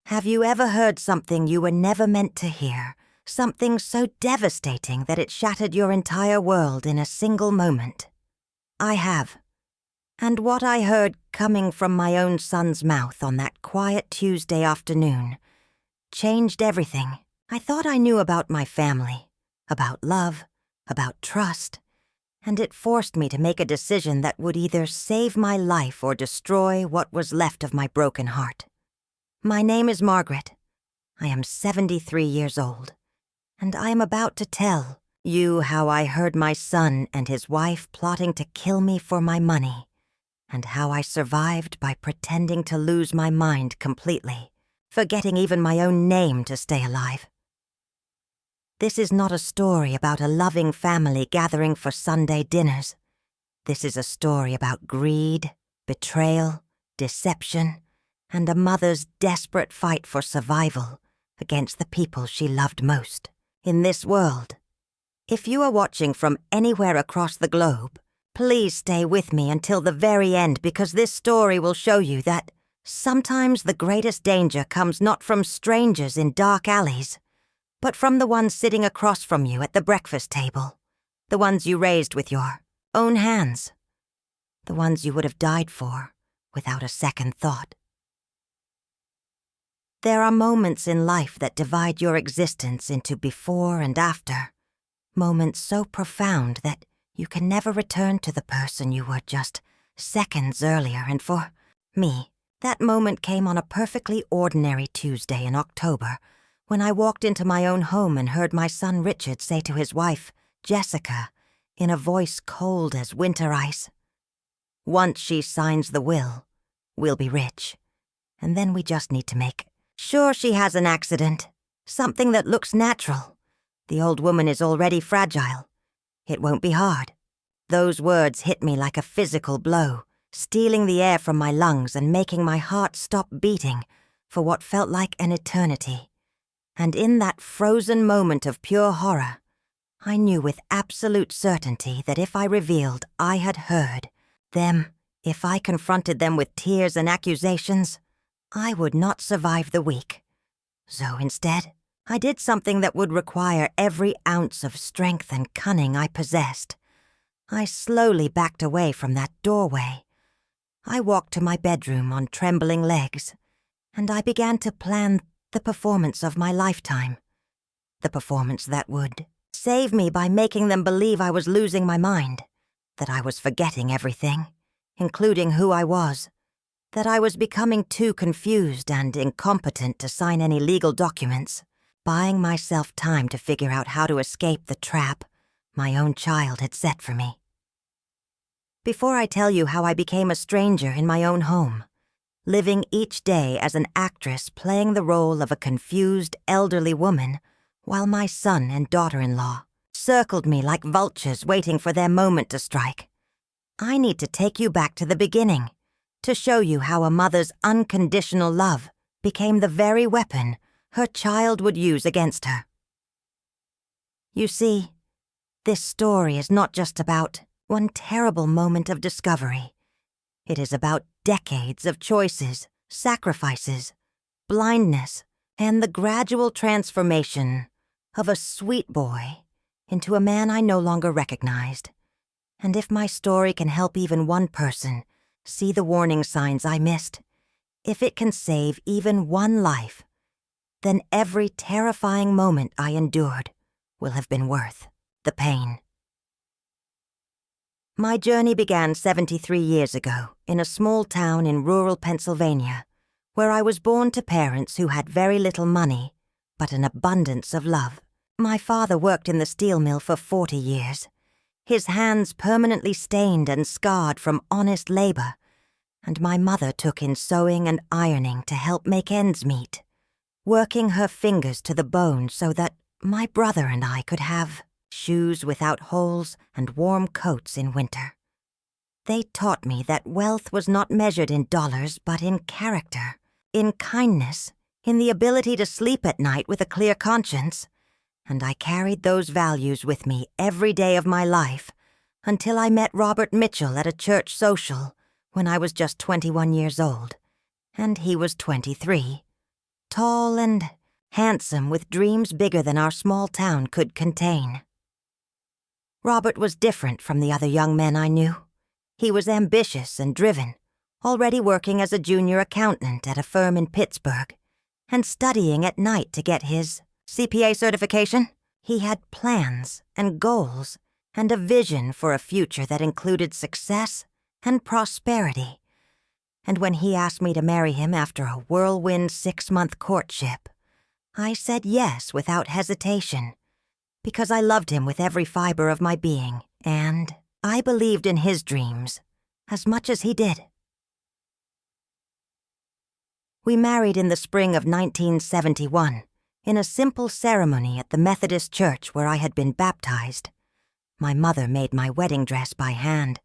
Have you ever heard something you were never meant to hear? Something so devastating that it shattered your entire world in a single moment? I have. And what I heard coming from my own son's mouth on that quiet Tuesday afternoon changed everything. I thought I knew about my family, about love, about trust, and it forced me to make a decision that would either save my life or destroy what was left of my broken heart. My name is Margaret. I am 73 years old, and I am about to tell you how I heard my son and his wife plotting to kill me for my money, and how I survived by pretending to lose my mind completely, forgetting even my own name to stay alive. This is not a story about a loving family gathering for Sunday dinners. This is a story about greed, betrayal, deception, and a mother's desperate fight for survival against the people she loved most in this world. If you are watching from anywhere across the globe, please stay with me until the very end, because this story will show you that sometimes the greatest danger comes not from strangers in dark alleys, but from the ones sitting across from you at the breakfast table, the ones you raised with your own hands, the ones you would have died for without a second thought. There are moments in life that divide your existence into before and after, moments so profound that you can never return to the person you were just seconds earlier, and for me, that moment came on a perfectly ordinary Tuesday in October when I walked into my own home and heard my son Richard say to his wife, Jessica, in a voice cold as winter ice, "Once she signs the will, we'll be rich, and then we just need to make sure she has an accident, something that looks natural. The old woman is already fragile. It won't be hard." Those words hit me like a physical blow, stealing the air from my lungs and making my heart stop beating for what felt like an eternity. And in that frozen moment of pure horror, I knew with absolute certainty that if I revealed I had heard them, if I confronted them with tears and accusations, I would not survive the week. So instead, I did something that would require every ounce of strength and cunning I possessed. I slowly backed away from that doorway. I walked to my bedroom on trembling legs, and I began to plan the performance of my lifetime. The performance that would save me by making them believe I was losing my mind, that I was forgetting everything, including who I was, that I was becoming too confused and incompetent to sign any legal documents, buying myself time to figure out how to escape the trap my own child had set for me. Before I tell you how I became a stranger in my own home, living each day as an actress playing the role of a confused elderly woman while my son and daughter-in-law circled me like vultures waiting for their moment to strike, I need to take you back to the beginning, to show you how a mother's unconditional love became the very weapon her child would use against her. You see, this story is not just about one terrible moment of discovery. It is about decades of choices, sacrifices, blindness, and the gradual transformation of a sweet boy into a man I no longer recognized. And if my story can help even one person see the warning signs I missed, if it can save even one life, then every terrifying moment I endured will have been worth the pain. My journey began 73 years ago in a small town in rural Pennsylvania, where I was born to parents who had very little money, but an abundance of love. My father worked in the steel mill for 40 years, his hands permanently stained and scarred from honest labor, and my mother took in sewing and ironing to help make ends meet, working her fingers to the bone so that my brother and I could have shoes without holes and warm coats in winter. They taught me that wealth was not measured in dollars but in character, in kindness, in the ability to sleep at night with a clear conscience, and I carried those values with me every day of my life until I met Robert Mitchell at a church social when I was just 21 years old, and he was 23. tall and handsome with dreams bigger than our small town could contain. Robert was different from the other young men I knew. He was ambitious and driven, already working as a junior accountant at a firm in Pittsburgh, and studying at night to get his CPA certification. He had plans and goals and a vision for a future that included success and prosperity. And when he asked me to marry him after a whirlwind 6-month courtship, I said yes without hesitation, because I loved him with every fiber of my being, and I believed in his dreams as much as he did. We married in the spring of 1971, in a simple ceremony at the Methodist church where I had been baptized. My mother made my wedding dress by hand,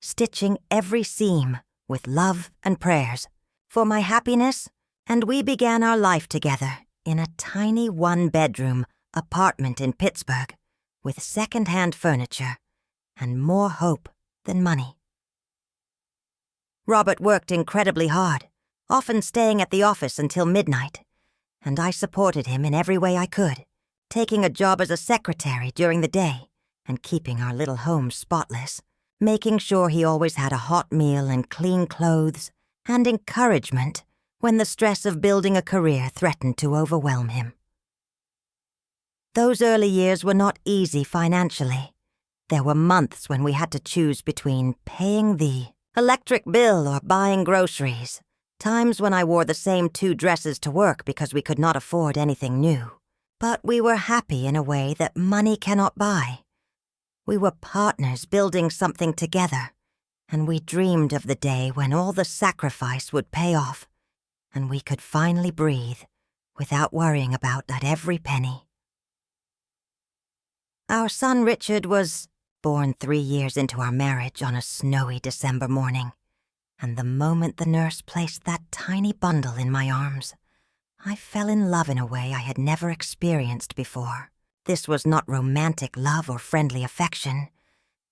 stitching every seam with love and prayers for my happiness, and we began our life together in a tiny one-bedroom apartment in Pittsburgh with second-hand furniture and more hope than money. Robert worked incredibly hard, often staying at the office until midnight, and I supported him in every way I could, taking a job as a secretary during the day and keeping our little home spotless, making sure he always had a hot meal and clean clothes and encouragement when the stress of building a career threatened to overwhelm him. Those early years were not easy financially. There were months when we had to choose between paying the electric bill or buying groceries, times when I wore the same 2 dresses to work because we could not afford anything new. But we were happy in a way that money cannot buy. We were partners building something together, and we dreamed of the day when all the sacrifice would pay off, and we could finally breathe without worrying about that every penny. Our son Richard was born 3 years into our marriage on a snowy December morning, and the moment the nurse placed that tiny bundle in my arms, I fell in love in a way I had never experienced before. This was not romantic love or friendly affection.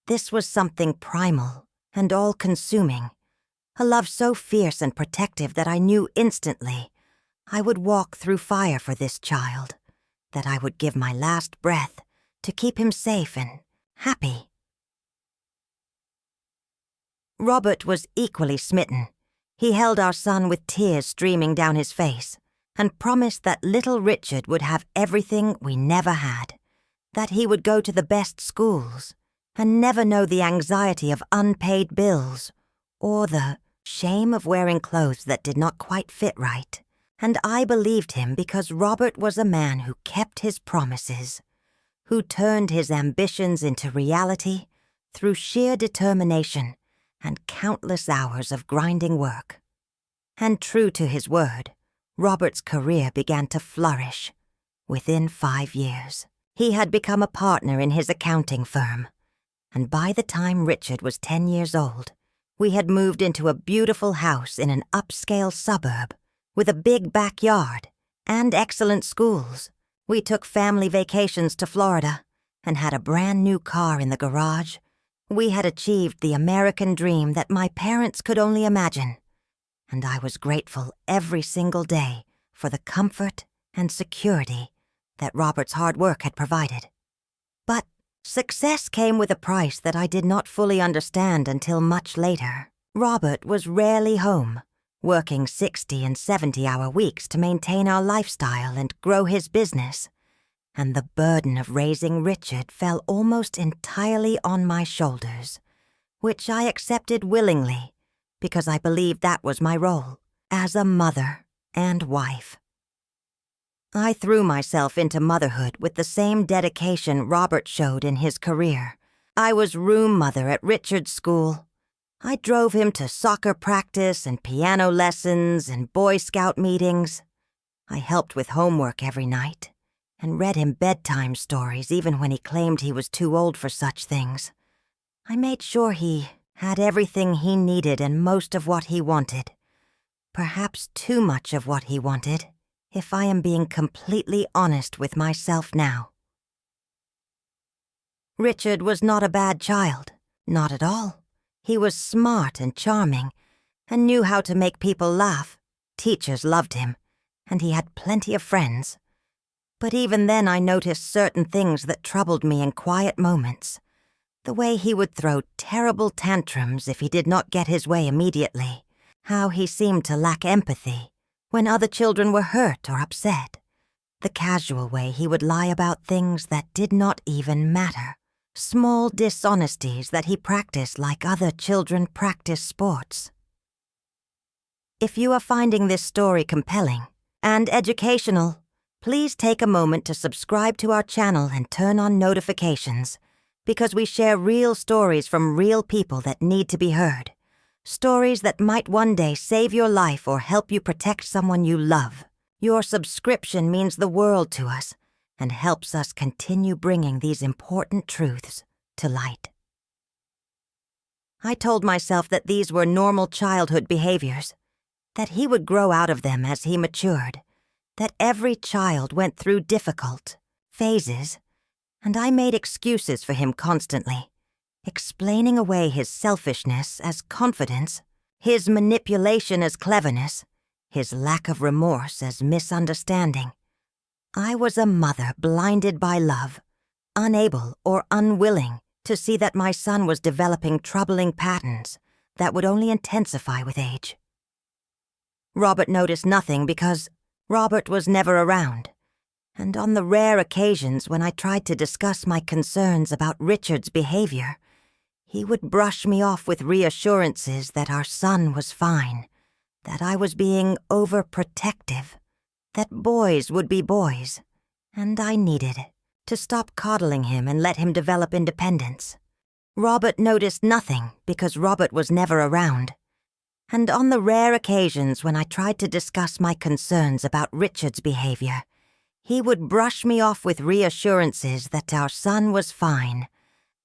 This was something primal and all-consuming, a love so fierce and protective that I knew instantly I would walk through fire for this child, that I would give my last breath to keep him safe and happy. Robert was equally smitten. He held our son with tears streaming down his face and promised that little Richard would have everything we never had, that he would go to the best schools and never know the anxiety of unpaid bills or the shame of wearing clothes that did not quite fit right. And I believed him because Robert was a man who kept his promises, who turned his ambitions into reality through sheer determination and countless hours of grinding work. And true to his word, Robert's career began to flourish. Within 5 years, he had become a partner in his accounting firm, and by the time Richard was 10 years old, we had moved into a beautiful house in an upscale suburb with a big backyard and excellent schools. We took family vacations to Florida and had a brand new car in the garage. We had achieved the American dream that my parents could only imagine, and I was grateful every single day for the comfort and security that Robert's hard work had provided. But success came with a price that I did not fully understand until much later. Robert was rarely home, working 60 and 70-hour weeks to maintain our lifestyle and grow his business, and the burden of raising Richard fell almost entirely on my shoulders, which I accepted willingly because I believed that was my role as a mother and wife. I threw myself into motherhood with the same dedication Robert showed in his career. I was room mother at Richard's school. I drove him to soccer practice and piano lessons and Boy Scout meetings. I helped with homework every night and read him bedtime stories even when he claimed he was too old for such things. I made sure he had everything he needed and most of what he wanted. Perhaps too much of what he wanted, if I am being completely honest with myself now. Richard was not a bad child, not at all. He was smart and charming and knew how to make people laugh. Teachers loved him, and he had plenty of friends. But even then I noticed certain things that troubled me in quiet moments. The way he would throw terrible tantrums if he did not get his way immediately. How he seemed to lack empathy when other children were hurt or upset. The casual way he would lie about things that did not even matter. Small dishonesties that he practiced like other children practice sports. If you are finding this story compelling and educational, please take a moment to subscribe to our channel and turn on notifications, because we share real stories from real people that need to be heard. Stories that might one day save your life or help you protect someone you love. Your subscription means the world to us and helps us continue bringing these important truths to light. I told myself that these were normal childhood behaviors, that he would grow out of them as he matured, that every child went through difficult phases, and I made excuses for him constantly, explaining away his selfishness as confidence, his manipulation as cleverness, his lack of remorse as misunderstanding. I was a mother blinded by love, unable or unwilling to see that my son was developing troubling patterns that would only intensify with age. Robert noticed nothing because Robert was never around, and on the rare occasions when I tried to discuss my concerns about Richard's behavior, he would brush me off with reassurances that our son was fine, that I was being overprotective, that boys would be boys, and I needed to stop coddling him and let him develop independence. Robert noticed nothing because Robert was never around, and on the rare occasions when I tried to discuss my concerns about Richard's behavior, he would brush me off with reassurances that our son was fine,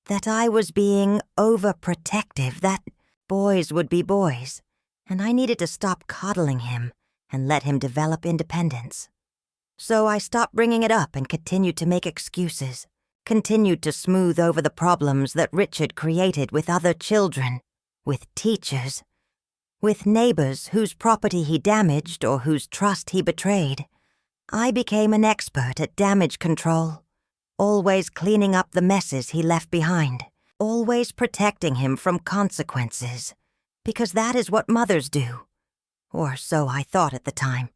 that I was being overprotective, that boys would be boys, and I needed to stop coddling him and let him develop independence. So I stopped bringing it up and continued to make excuses, continued to smooth over the problems that Richard created with other children, with teachers, with neighbors whose property he damaged or whose trust he betrayed. I became an expert at damage control, always cleaning up the messes he left behind, always protecting him from consequences, because that is what mothers do, or so I thought at the time.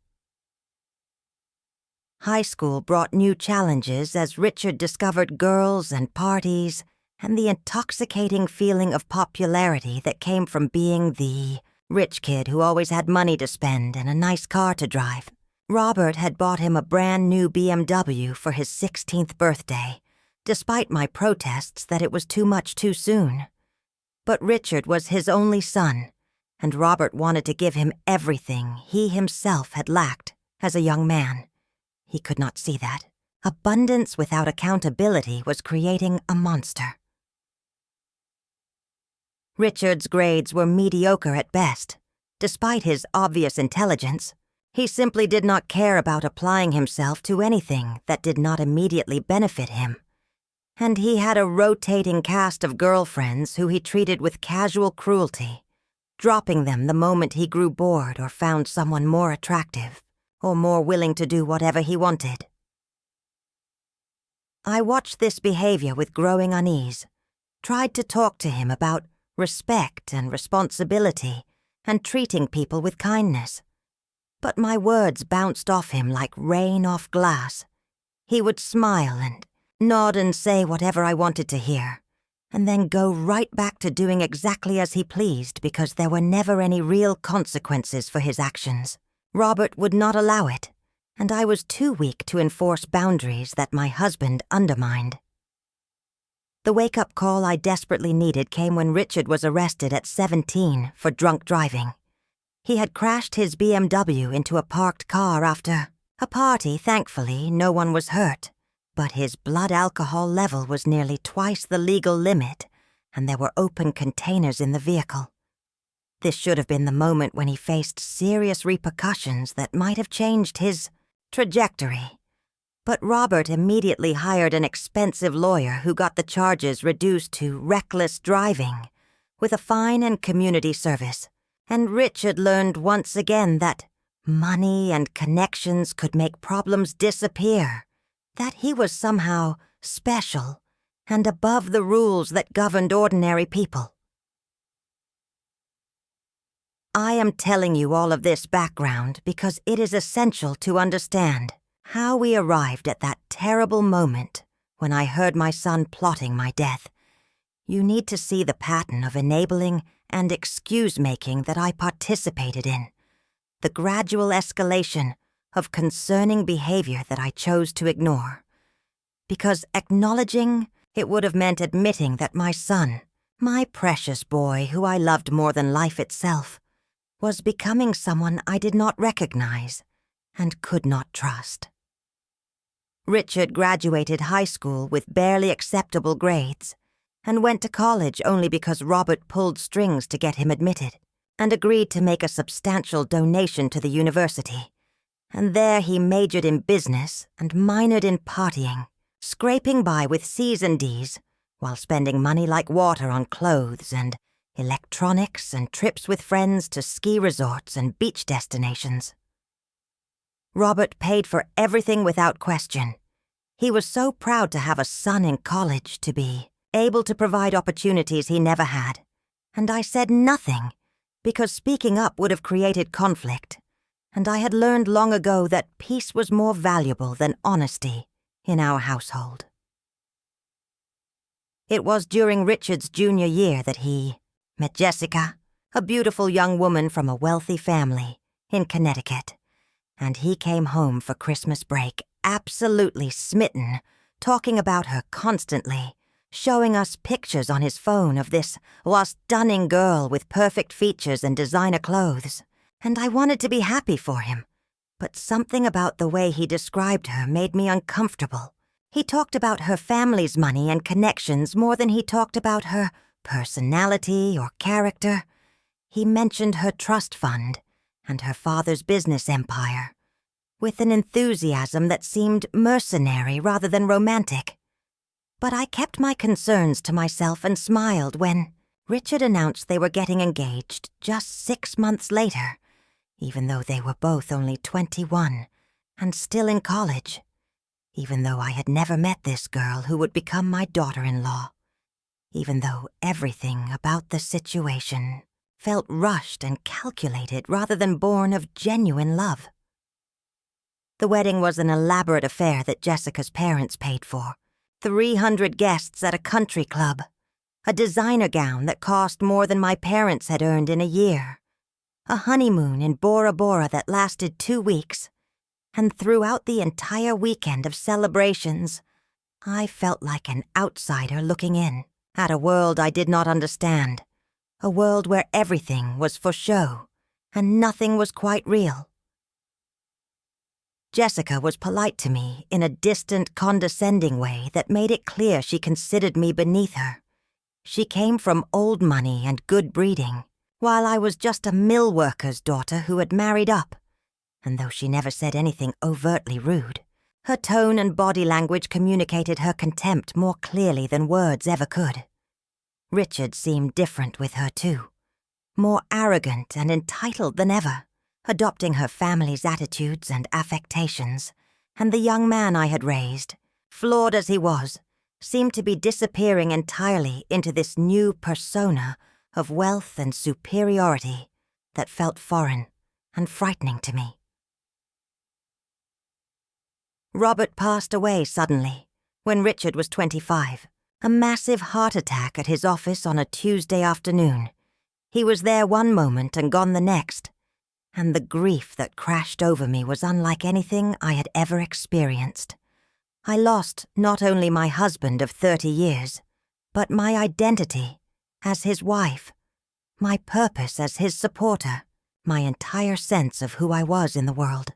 High school brought new challenges as Richard discovered girls and parties and the intoxicating feeling of popularity that came from being the rich kid who always had money to spend and a nice car to drive. Robert had bought him a brand new BMW for his 16th birthday, despite my protests that it was too much too soon. But Richard was his only son, and Robert wanted to give him everything he himself had lacked as a young man. He could not see that. Abundance without accountability was creating a monster. Richard's grades were mediocre at best. Despite his obvious intelligence, he simply did not care about applying himself to anything that did not immediately benefit him. And he had a rotating cast of girlfriends who he treated with casual cruelty, dropping them the moment he grew bored or found someone more attractive, or more willing to do whatever he wanted. I watched this behavior with growing unease, tried to talk to him about respect and responsibility and treating people with kindness. But my words bounced off him like rain off glass. He would smile and nod and say whatever I wanted to hear, and then go right back to doing exactly as he pleased because there were never any real consequences for his actions. Robert would not allow it, and I was too weak to enforce boundaries that my husband undermined. The wake-up call I desperately needed came when Richard was arrested at 17 for drunk driving. He had crashed his BMW into a parked car after a party. Thankfully, no one was hurt, but his blood alcohol level was nearly twice the legal limit, and there were open containers in the vehicle. This should have been the moment when he faced serious repercussions that might have changed his trajectory. But Robert immediately hired an expensive lawyer who got the charges reduced to reckless driving, with a fine and community service. And Richard learned once again that money and connections could make problems disappear, that he was somehow special and above the rules that governed ordinary people. I am telling you all of this background because it is essential to understand how we arrived at that terrible moment when I heard my son plotting my death. You need to see the pattern of enabling and excuse-making that I participated in, the gradual escalation of concerning behavior that I chose to ignore. Because acknowledging it would have meant admitting that my son, my precious boy who I loved more than life itself, was becoming someone I did not recognize and could not trust. Richard graduated high school with barely acceptable grades and went to college only because Robert pulled strings to get him admitted and agreed to make a substantial donation to the university. And there he majored in business and minored in partying, scraping by with C's and D's while spending money like water on clothes and electronics and trips with friends to ski resorts and beach destinations. Robert paid for everything without question. He was so proud to have a son in college to be able to provide opportunities he never had, and I said nothing because speaking up would have created conflict, and I had learned long ago that peace was more valuable than honesty in our household. It was during Richard's junior year that he met Jessica, a beautiful young woman from a wealthy family in Connecticut, and he came home for Christmas break absolutely smitten, talking about her constantly, showing us pictures on his phone of this stunning girl with perfect features and designer clothes, and I wanted to be happy for him, but something about the way he described her made me uncomfortable. He talked about her family's money and connections more than he talked about her personality or character. He mentioned her trust fund and her father's business empire, with an enthusiasm that seemed mercenary rather than romantic. But I kept my concerns to myself and smiled when Richard announced they were getting engaged just 6 months later, even though they were both only 21 and still in college, even though I had never met this girl who would become my daughter-in-law, even though everything about the situation felt rushed and calculated rather than born of genuine love. The wedding was an elaborate affair that Jessica's parents paid for. 300 guests at a country club, a designer gown that cost more than my parents had earned in a year, a honeymoon in Bora Bora that lasted 2 weeks, and throughout the entire weekend of celebrations, I felt like an outsider looking in at a world I did not understand, a world where everything was for show and nothing was quite real. Jessica was polite to me in a distant, condescending way that made it clear she considered me beneath her. She came from old money and good breeding, while I was just a mill worker's daughter who had married up. And though she never said anything overtly rude, her tone and body language communicated her contempt more clearly than words ever could. Richard seemed different with her too, more arrogant and entitled than ever, adopting her family's attitudes and affectations, and the young man I had raised, flawed as he was, seemed to be disappearing entirely into this new persona of wealth and superiority that felt foreign and frightening to me. Robert passed away suddenly when Richard was 25, a massive heart attack at his office on a Tuesday afternoon. He was there one moment and gone the next, and the grief that crashed over me was unlike anything I had ever experienced. I lost not only my husband of 30 years, but my identity as his wife, my purpose as his supporter, my entire sense of who I was in the world.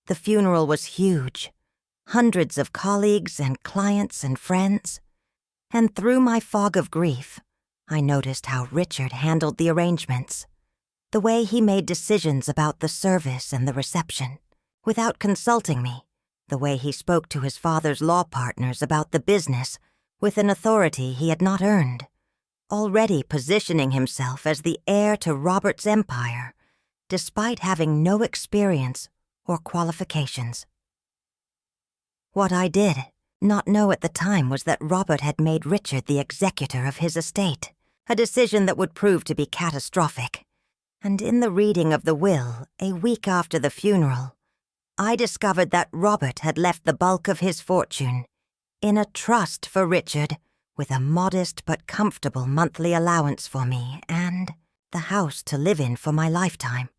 The funeral was huge, hundreds of colleagues and clients and friends, and through my fog of grief, I noticed how Richard handled the arrangements, the way he made decisions about the service and the reception, without consulting me, the way he spoke to his father's law partners about the business with an authority he had not earned, already positioning himself as the heir to Robert's empire, despite having no experience or qualifications. What I did not know at the time was that Robert had made Richard the executor of his estate, a decision that would prove to be catastrophic. And in the reading of the will, a week after the funeral, I discovered that Robert had left the bulk of his fortune in a trust for Richard, with a modest but comfortable monthly allowance for me and the house to live in for my lifetime.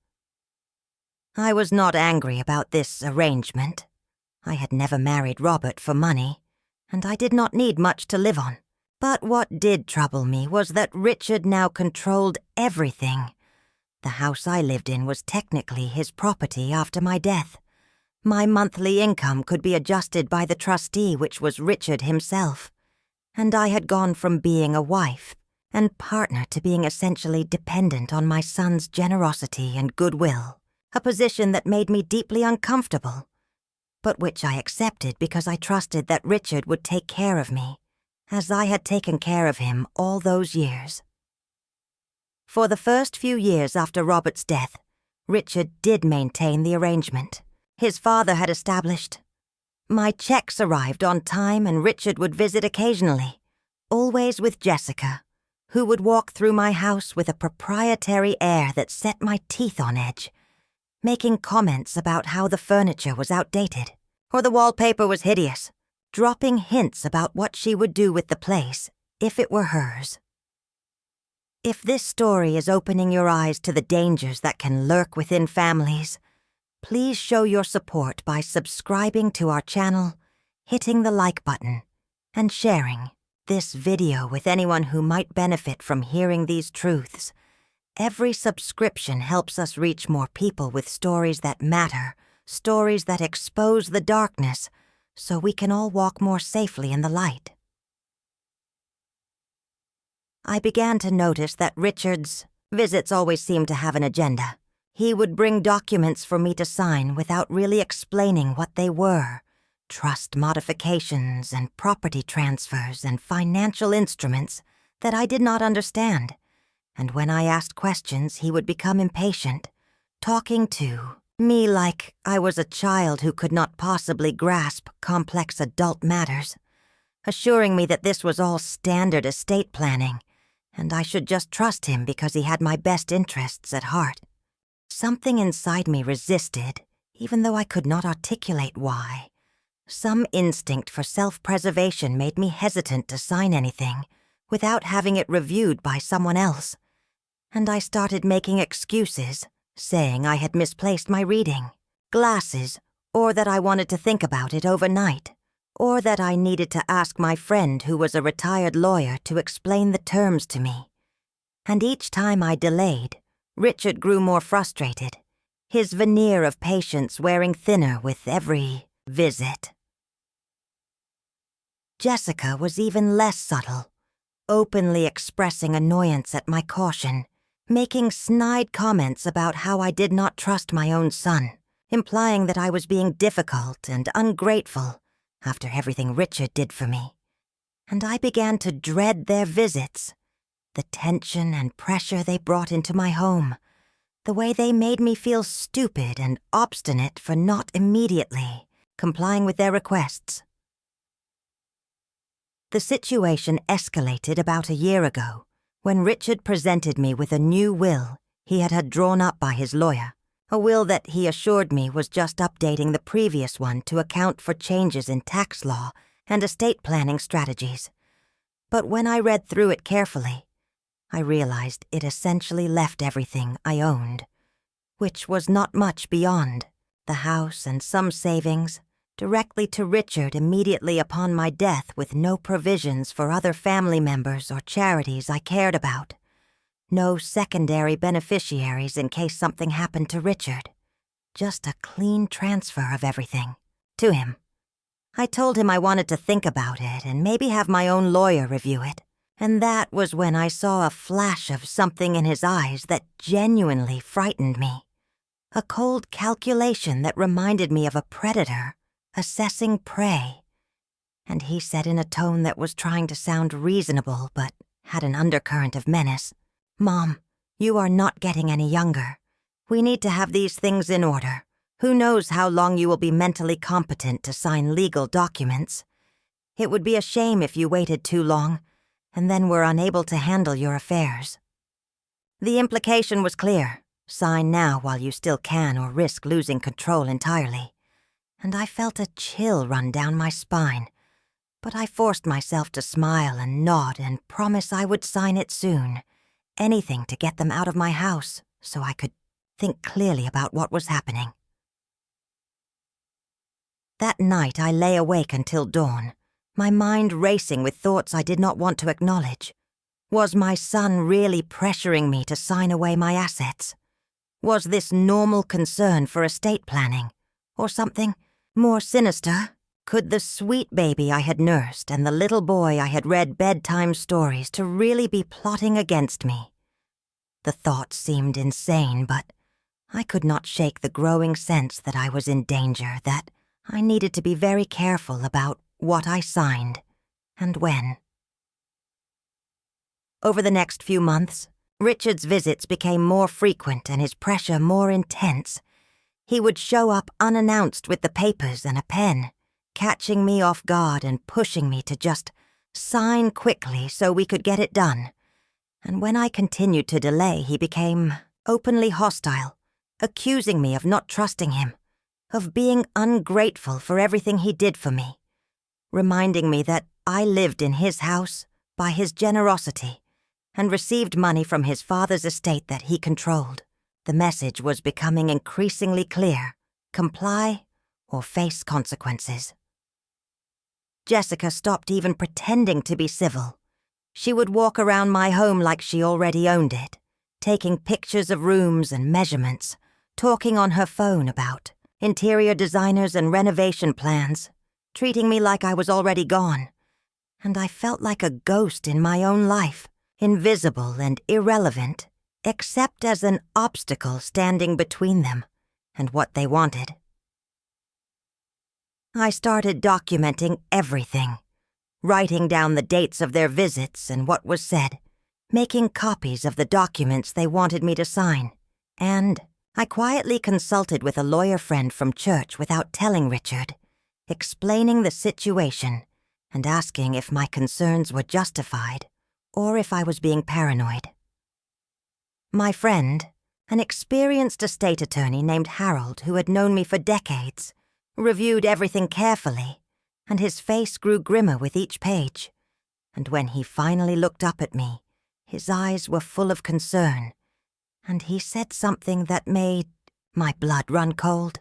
I was not angry about this arrangement. I had never married Robert for money, and I did not need much to live on. But what did trouble me was that Richard now controlled everything. The house I lived in was technically his property after my death. My monthly income could be adjusted by the trustee, which was Richard himself. And I had gone from being a wife and partner to being essentially dependent on my son's generosity and goodwill, a position that made me deeply uncomfortable, but which I accepted because I trusted that Richard would take care of me, as I had taken care of him all those years. For the first few years after Robert's death, Richard did maintain the arrangement his father had established. My checks arrived on time and Richard would visit occasionally, always with Jessica, who would walk through my house with a proprietary air that set my teeth on edge, making comments about how the furniture was outdated or the wallpaper was hideous, dropping hints about what she would do with the place if it were hers. If this story is opening your eyes to the dangers that can lurk within families, please show your support by subscribing to our channel, hitting the like button, and sharing this video with anyone who might benefit from hearing these truths. Every subscription helps us reach more people with stories that matter, stories that expose the darkness, so we can all walk more safely in the light. I began to notice that Richard's visits always seemed to have an agenda. He would bring documents for me to sign without really explaining what they were: trust modifications and property transfers and financial instruments that I did not understand. And when I asked questions, he would become impatient, talking to me like I was a child who could not possibly grasp complex adult matters, assuring me that this was all standard estate planning, and I should just trust him because he had my best interests at heart. Something inside me resisted, even though I could not articulate why. Some instinct for self-preservation made me hesitant to sign anything without having it reviewed by someone else, and I started making excuses, saying I had misplaced my reading glasses, or that I wanted to think about it overnight, or that I needed to ask my friend who was a retired lawyer to explain the terms to me. And each time I delayed, Richard grew more frustrated, his veneer of patience wearing thinner with every visit. Jessica was even less subtle, openly expressing annoyance at my caution, making snide comments about how I did not trust my own son, implying that I was being difficult and ungrateful after everything Richard did for me. And I began to dread their visits, the tension and pressure they brought into my home, the way they made me feel stupid and obstinate for not immediately complying with their requests. The situation escalated about a year ago when Richard presented me with a new will he had had drawn up by his lawyer, a will that he assured me was just updating the previous one to account for changes in tax law and estate planning strategies. But when I read through it carefully, I realized it essentially left everything I owned, which was not much beyond the house and some savings, directly to Richard immediately upon my death, with no provisions for other family members or charities I cared about. No secondary beneficiaries in case something happened to Richard. Just a clean transfer of everything to him. I told him I wanted to think about it and maybe have my own lawyer review it. And that was when I saw a flash of something in his eyes that genuinely frightened me. A cold calculation that reminded me of a predator assessing prey. And he said in a tone that was trying to sound reasonable but had an undercurrent of menace, "Mom, you are not getting any younger. We need to have these things in order. Who knows how long you will be mentally competent to sign legal documents? It would be a shame if you waited too long, and then were unable to handle your affairs. The implication was clear. Sign now while you still can or risk losing control entirely. And I felt a chill run down my spine, but I forced myself to smile and nod and promise I would sign it soon. Anything to get them out of my house so I could think clearly about what was happening. That night I lay awake until dawn, my mind racing with thoughts I did not want to acknowledge. Was my son really pressuring me to sign away my assets? Was this normal concern for estate planning? Or something more sinister? Could the sweet baby I had nursed and the little boy I had read bedtime stories to really be plotting against me? The thought seemed insane, but I could not shake the growing sense that I was in danger, that I needed to be very careful about what I signed and when. Over the next few months, Richard's visits became more frequent and his pressure more intense. He would show up unannounced with the papers and a pen, catching me off guard and pushing me to just sign quickly so we could get it done. And when I continued to delay, he became openly hostile, accusing me of not trusting him, of being ungrateful for everything he did for me, reminding me that I lived in his house by his generosity and received money from his father's estate that he controlled. The message was becoming increasingly clear: comply or face consequences. Jessica stopped even pretending to be civil. She would walk around my home like she already owned it, taking pictures of rooms and measurements, talking on her phone about interior designers and renovation plans, treating me like I was already gone. And I felt like a ghost in my own life, invisible and irrelevant, except as an obstacle standing between them and what they wanted. I started documenting everything, writing down the dates of their visits and what was said, making copies of the documents they wanted me to sign, and I quietly consulted with a lawyer friend from church without telling Richard, explaining the situation and asking if my concerns were justified or if I was being paranoid. My friend, an experienced estate attorney named Harold who had known me for decades, reviewed everything carefully, and his face grew grimmer with each page. And when he finally looked up at me, his eyes were full of concern, and he said something that made my blood run cold.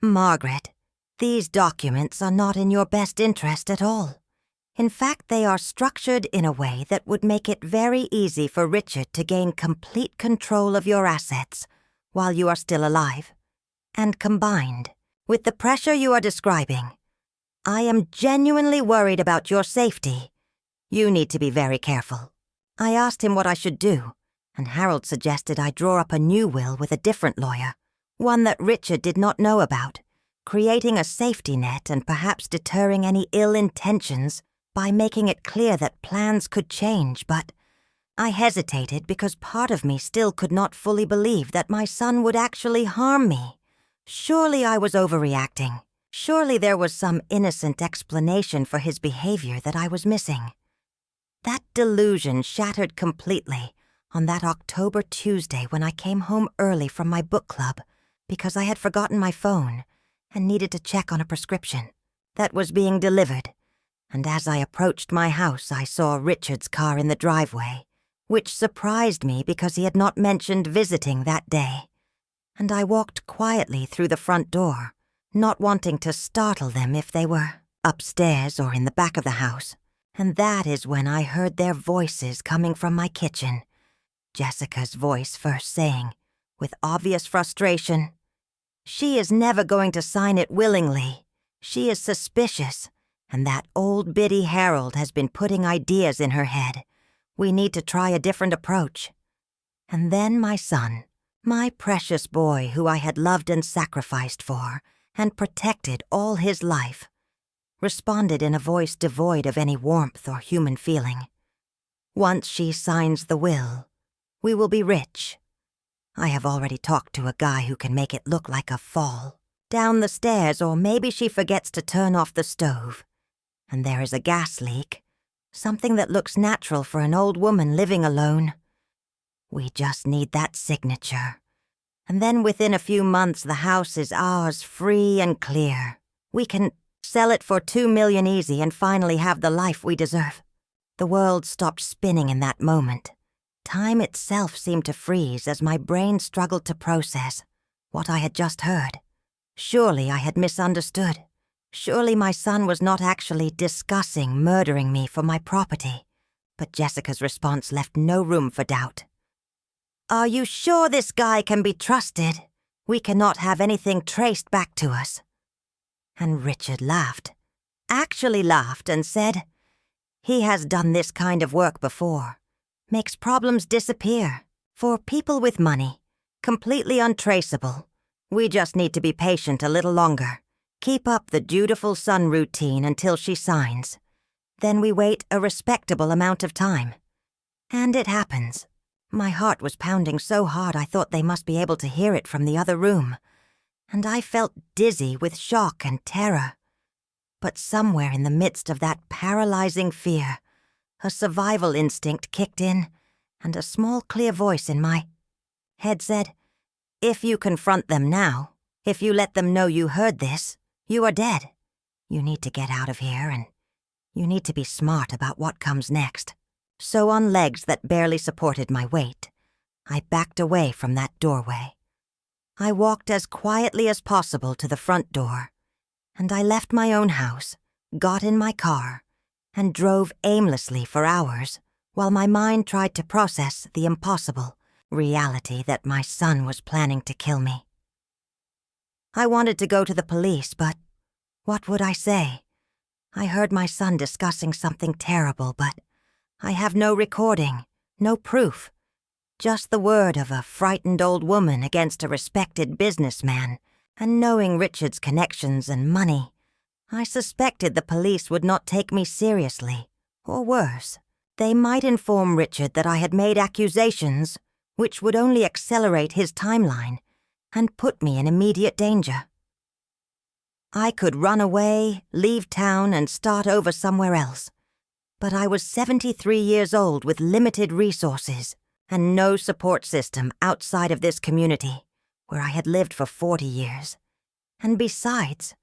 "Margaret, these documents are not in your best interest at all. In fact, they are structured in a way that would make it very easy for Richard to gain complete control of your assets while you are still alive. And combined with the pressure you are describing, I am genuinely worried about your safety. You need to be very careful." I asked him what I should do, and Harold suggested I draw up a new will with a different lawyer, one that Richard did not know about, creating a safety net and perhaps deterring any ill intentions by making it clear that plans could change. But I hesitated because part of me still could not fully believe that my son would actually harm me. Surely I was overreacting. Surely there was some innocent explanation for his behavior that I was missing. That delusion shattered completely on that October Tuesday when I came home early from my book club because I had forgotten my phone and needed to check on a prescription that was being delivered. And as I approached my house, I saw Richard's car in the driveway, which surprised me because he had not mentioned visiting that day. And I walked quietly through the front door, not wanting to startle them if they were upstairs or in the back of the house. And that is when I heard their voices coming from my kitchen. Jessica's voice first saying, with obvious frustration, "She is never going to sign it willingly. She is suspicious, and that old biddy Harold has been putting ideas in her head. We need to try a different approach." And then my son, my precious boy who I had loved and sacrificed for and protected all his life, responded in a voice devoid of any warmth or human feeling. "Once she signs the will, we will be rich. I have already talked to a guy who can make it look like a fall. Down the stairs, or maybe she forgets to turn off the stove. And there is a gas leak. Something that looks natural for an old woman living alone. We just need that signature. And then within a few months, the house is ours, free and clear. We can sell it for $2 million easy and finally have the life we deserve. The world stopped spinning in that moment. Time itself seemed to freeze as my brain struggled to process what I had just heard. Surely I had misunderstood. Surely my son was not actually discussing murdering me for my property. But Jessica's response left no room for doubt. "Are you sure this guy can be trusted? We cannot have anything traced back to us." And Richard laughed. Actually laughed and said, "He has done this kind of work before. Makes problems disappear. For people with money. Completely untraceable. We just need to be patient a little longer. Keep up the dutiful son routine until she signs. Then we wait a respectable amount of time. And it happens." My heart was pounding so hard I thought they must be able to hear it from the other room. And I felt dizzy with shock and terror. But somewhere in the midst of that paralyzing fear, a survival instinct kicked in, and a small clear voice in my head said, "If you confront them now, if you let them know you heard this, you are dead. You need to get out of here, and you need to be smart about what comes next." So on legs that barely supported my weight, I backed away from that doorway. I walked as quietly as possible to the front door, and I left my own house, got in my car, and drove aimlessly for hours while my mind tried to process the impossible reality that my son was planning to kill me. I wanted to go to the police, but what would I say? I heard my son discussing something terrible, but I have no recording, no proof. Just the word of a frightened old woman against a respected businessman, and knowing Richard's connections and money, I suspected the police would not take me seriously, or worse, they might inform Richard that I had made accusations which would only accelerate his timeline and put me in immediate danger. I could run away, leave town, and start over somewhere else. But I was 73 years old with limited resources and no support system outside of this community, where I had lived for 40 years. And besides,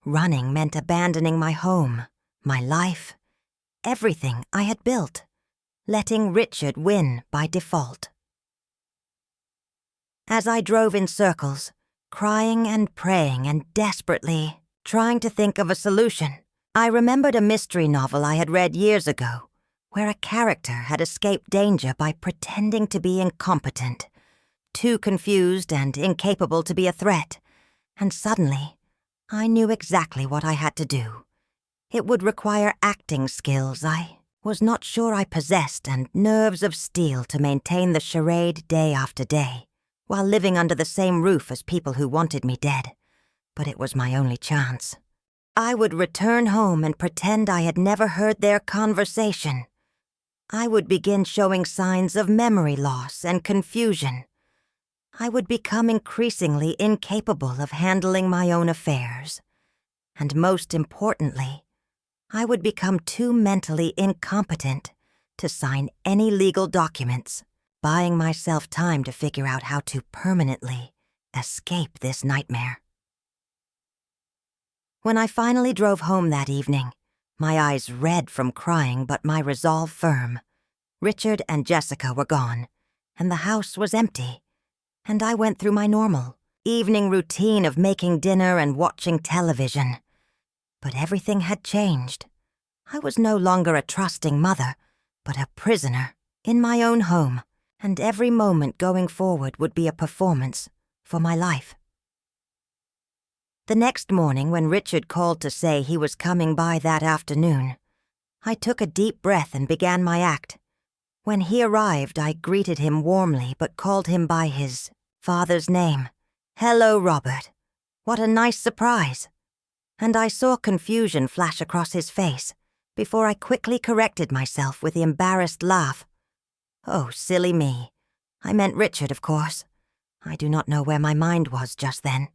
running meant abandoning my home, my life, everything I had built, letting Richard win by default. As I drove in circles, crying and praying and desperately trying to think of a solution, I remembered a mystery novel I had read years ago, where a character had escaped danger by pretending to be incompetent, too confused and incapable to be a threat, and suddenly, I knew exactly what I had to do. It would require acting skills I was not sure I possessed and nerves of steel to maintain the charade day after day, while living under the same roof as people who wanted me dead. But it was my only chance. I would return home and pretend I had never heard their conversation. I would begin showing signs of memory loss and confusion. I would become increasingly incapable of handling my own affairs. And most importantly, I would become too mentally incompetent to sign any legal documents, buying myself time to figure out how to permanently escape this nightmare. When I finally drove home that evening, my eyes red from crying but my resolve firm, Richard and Jessica were gone, and the house was empty, and I went through my normal evening routine of making dinner and watching television. But everything had changed. I was no longer a trusting mother, but a prisoner in my own home, and every moment going forward would be a performance for my life. The next morning, when Richard called to say he was coming by that afternoon, I took a deep breath and began my act. When he arrived, I greeted him warmly but called him by his father's name. "Hello, Robert. What a nice surprise." And I saw confusion flash across his face before I quickly corrected myself with the embarrassed laugh. Oh, silly me. I meant Richard, of course. I do not know where my mind was just then.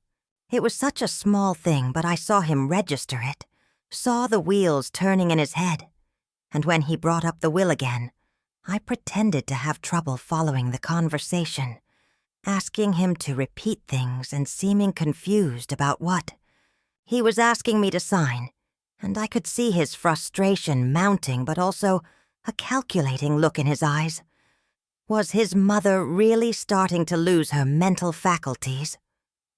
It was such a small thing, but I saw him register it, saw the wheels turning in his head, and when he brought up the will again, I pretended to have trouble following the conversation, asking him to repeat things and seeming confused about what. He was asking me to sign, and I could see his frustration mounting, but also a calculating look in his eyes. Was his mother really starting to lose her mental faculties?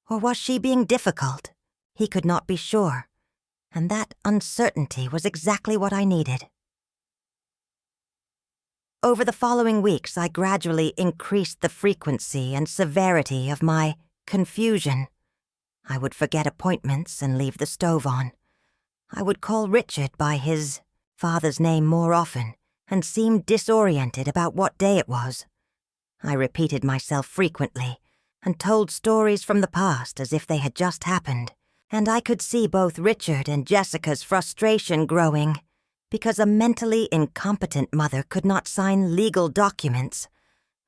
Or was she being difficult? He could not be sure, and that uncertainty was exactly what I needed. Over the following weeks, I gradually increased the frequency and severity of my confusion. I would forget appointments and leave the stove on. I would call Richard by his father's name more often and seem disoriented about what day it was. I repeated myself frequently and told stories from the past as if they had just happened, and I could see both Richard and Jessica's frustration growing because a mentally incompetent mother could not sign legal documents.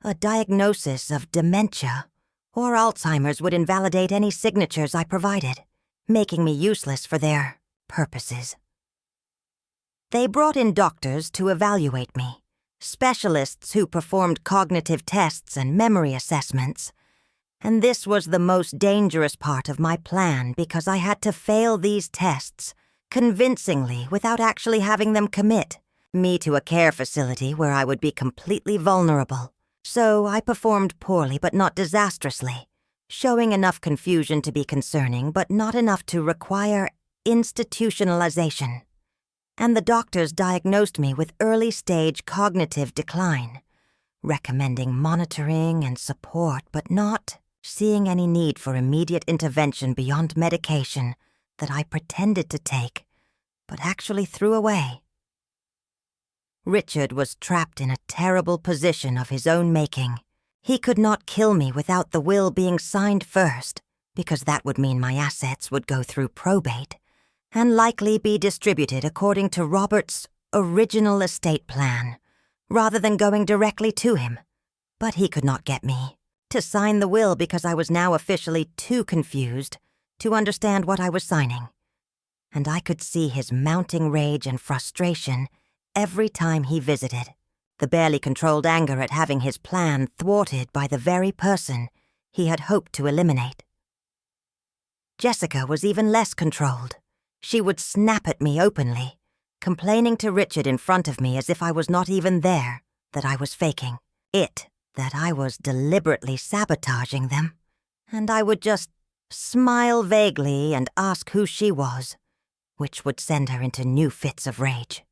A diagnosis of dementia or Alzheimer's would invalidate any signatures I provided, making me useless for their purposes. They brought in doctors to evaluate me, specialists who performed cognitive tests and memory assessments, and this was the most dangerous part of my plan because I had to fail these tests convincingly without actually having them commit me to a care facility where I would be completely vulnerable. So I performed poorly but not disastrously, showing enough confusion to be concerning but not enough to require institutionalization. And the doctors diagnosed me with early-stage cognitive decline, recommending monitoring and support but not seeing any need for immediate intervention beyond medication that I pretended to take, but actually threw away. Richard was trapped in a terrible position of his own making. He could not kill me without the will being signed first, because that would mean my assets would go through probate, and likely be distributed according to Robert's original estate plan, rather than going directly to him. But he could not get me to sign the will because I was now officially too confused to understand what I was signing. And I could see his mounting rage and frustration every time he visited, the barely controlled anger at having his plan thwarted by the very person he had hoped to eliminate. Jessica was even less controlled. She would snap at me openly, complaining to Richard in front of me as if I was not even there, that I was faking it, that I was deliberately sabotaging them, and I would just smile vaguely and ask who she was, which would send her into new fits of rage.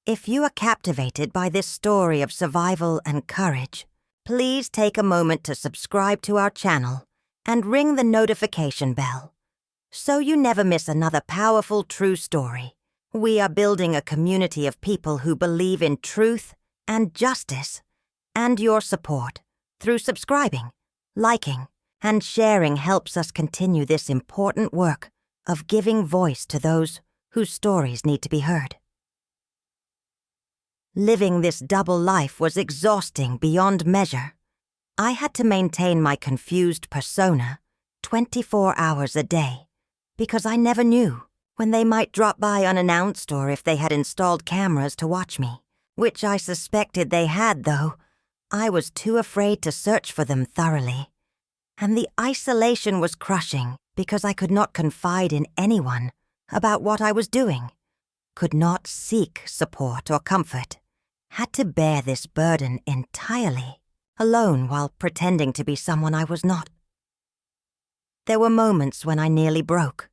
If you are captivated by this story of survival and courage, please take a moment to subscribe to our channel and ring the notification bell, so you never miss another powerful true story. We are building a community of people who believe in truth and justice, and your support through subscribing, liking, and sharing helps us continue this important work of giving voice to those whose stories need to be heard. Living this double life was exhausting beyond measure. I had to maintain my confused persona 24 hours a day, because I never knew when they might drop by unannounced or if they had installed cameras to watch me, which I suspected they had, though I was too afraid to search for them thoroughly. And the isolation was crushing because I could not confide in anyone about what I was doing, could not seek support or comfort, had to bear this burden entirely, alone while pretending to be someone I was not. There were moments when I nearly broke,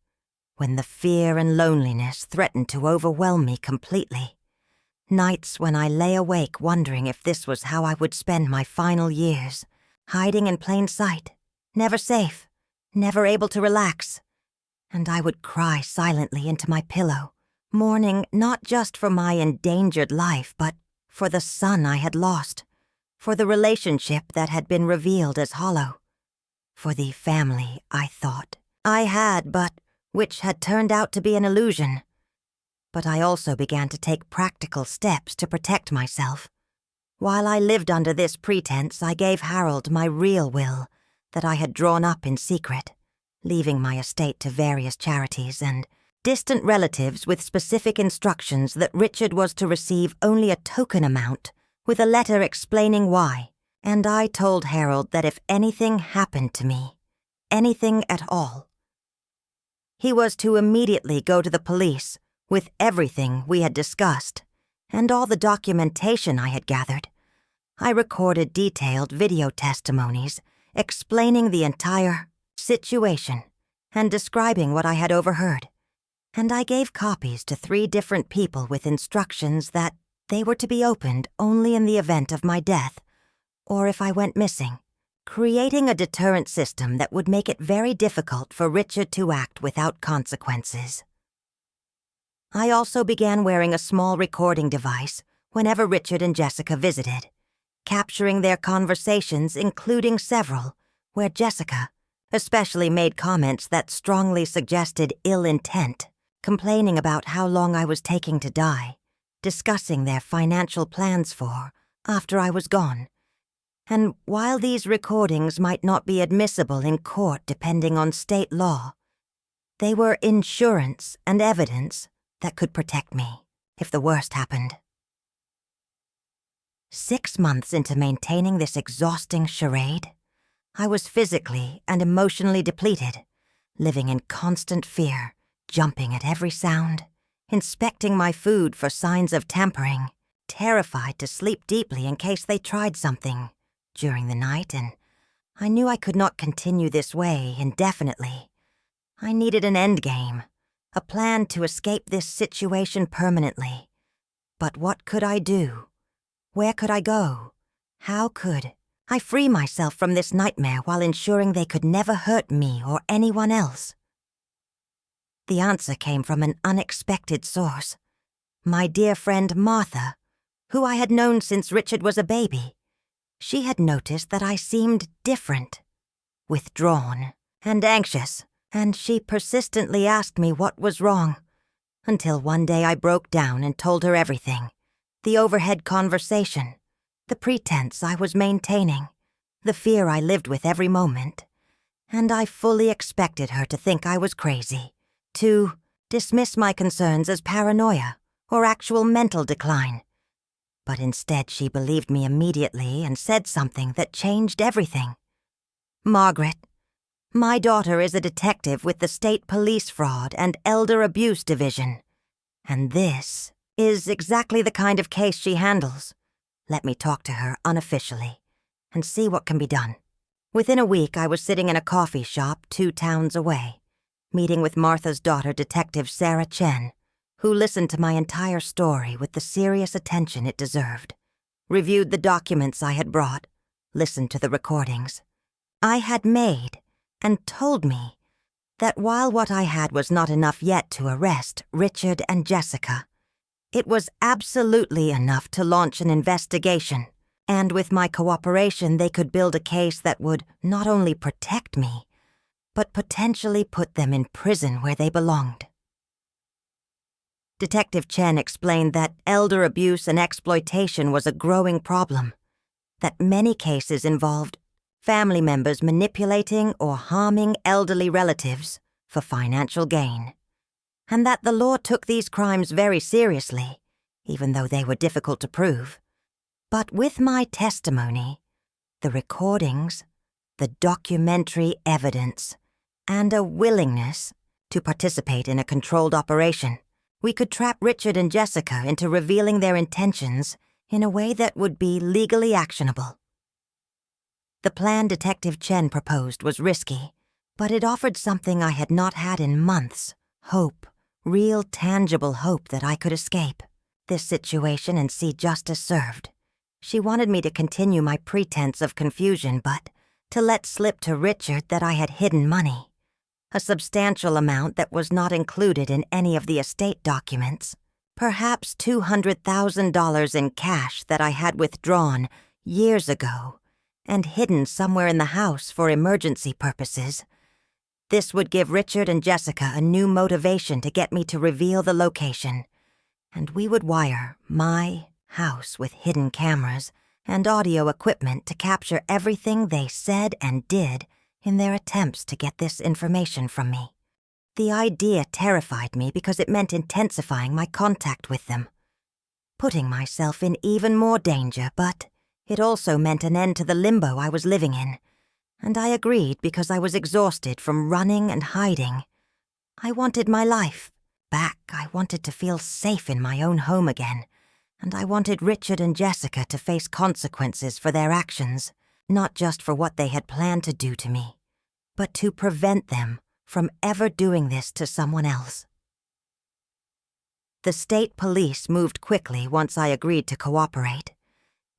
when the fear and loneliness threatened to overwhelm me completely. Nights when I lay awake wondering if this was how I would spend my final years, hiding in plain sight, never safe, never able to relax. And I would cry silently into my pillow, mourning not just for my endangered life, but for the son I had lost, for the relationship that had been revealed as hollow, for the family I thought I had, but which had turned out to be an illusion. But I also began to take practical steps to protect myself. While I lived under this pretense, I gave Harold my real will that I had drawn up in secret, leaving my estate to various charities and distant relatives with specific instructions that Richard was to receive only a token amount with a letter explaining why. And I told Harold that if anything happened to me, anything at all, he was to immediately go to the police with everything we had discussed and all the documentation I had gathered. I recorded detailed video testimonies explaining the entire situation and describing what I had overheard, and I gave copies to 3 different people with instructions that they were to be opened only in the event of my death or if I went missing, creating a deterrent system that would make it very difficult for Richard to act without consequences. I also began wearing a small recording device whenever Richard and Jessica visited, capturing their conversations, including several where Jessica especially made comments that strongly suggested ill intent, complaining about how long I was taking to die, discussing their financial plans for after I was gone. And while these recordings might not be admissible in court depending on state law, they were insurance and evidence that could protect me if the worst happened. 6 months into maintaining this exhausting charade, I was physically and emotionally depleted, living in constant fear, jumping at every sound, inspecting my food for signs of tampering, terrified to sleep deeply in case they tried something during the night, and I knew I could not continue this way indefinitely. I needed an endgame, a plan to escape this situation permanently. But what could I do? Where could I go? How could I free myself from this nightmare while ensuring they could never hurt me or anyone else? The answer came from an unexpected source. My dear friend Martha, who I had known since Richard was a baby. She had noticed that I seemed different, withdrawn, and anxious, and she persistently asked me what was wrong, until one day I broke down and told her everything. The overhead conversation, the pretense I was maintaining, the fear I lived with every moment, and I fully expected her to think I was crazy, to dismiss my concerns as paranoia or actual mental decline. But instead she believed me immediately and said something that changed everything. "Margaret, my daughter is a detective with the State Police Fraud and Elder Abuse Division, and this is exactly the kind of case she handles. Let me talk to her unofficially and see what can be done." Within a week, I was sitting in a coffee shop 2 towns away, meeting with Martha's daughter, Detective Sarah Chen, who listened to my entire story with the serious attention it deserved, reviewed the documents I had brought, listened to the recordings I had made, and told me that while what I had was not enough yet to arrest Richard and Jessica, it was absolutely enough to launch an investigation, and with my cooperation they could build a case that would not only protect me, but potentially put them in prison where they belonged. Detective Chen explained that elder abuse and exploitation was a growing problem, that many cases involved family members manipulating or harming elderly relatives for financial gain, and that the law took these crimes very seriously, even though they were difficult to prove. But with my testimony, the recordings, the documentary evidence, and a willingness to participate in a controlled operation, we could trap Richard and Jessica into revealing their intentions in a way that would be legally actionable. The plan Detective Chen proposed was risky, but it offered something I had not had in months: hope, real tangible hope that I could escape this situation and see justice served. She wanted me to continue my pretense of confusion, but to let slip to Richard that I had hidden money, a substantial amount that was not included in any of the estate documents, perhaps $200,000 in cash that I had withdrawn years ago and hidden somewhere in the house for emergency purposes. This would give Richard and Jessica a new motivation to get me to reveal the location, and we would wire my house with hidden cameras and audio equipment to capture everything they said and did in their attempts to get this information from me. The idea terrified me because it meant intensifying my contact with them, putting myself in even more danger, but it also meant an end to the limbo I was living in, and I agreed because I was exhausted from running and hiding. I wanted my life back. I wanted to feel safe in my own home again, and I wanted Richard and Jessica to face consequences for their actions, not just for what they had planned to do to me, but to prevent them from ever doing this to someone else. The state police moved quickly once I agreed to cooperate.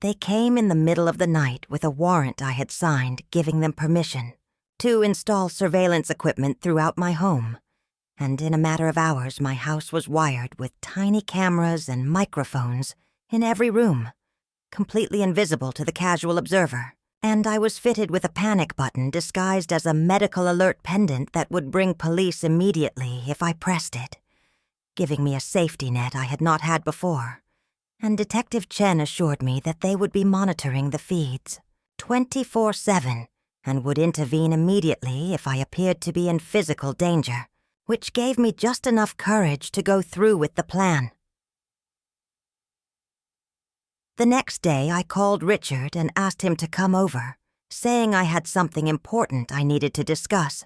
They came in the middle of the night with a warrant I had signed giving them permission to install surveillance equipment throughout my home, and in a matter of hours my house was wired with tiny cameras and microphones in every room, completely invisible to the casual observer. And I was fitted with a panic button disguised as a medical alert pendant that would bring police immediately if I pressed it, giving me a safety net I had not had before. And Detective Chen assured me that they would be monitoring the feeds 24/7 and would intervene immediately if I appeared to be in physical danger, which gave me just enough courage to go through with the plan. The next day, I called Richard and asked him to come over, saying I had something important I needed to discuss.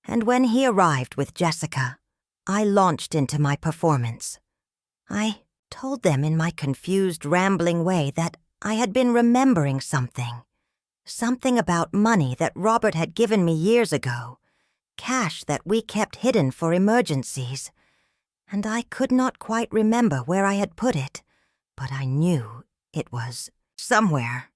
And when he arrived with Jessica, I launched into my performance. I told them in my confused, rambling way that I had been remembering something about money that Robert had given me years ago, cash that we kept hidden for emergencies, and I could not quite remember where I had put it, but I knew it was somewhere.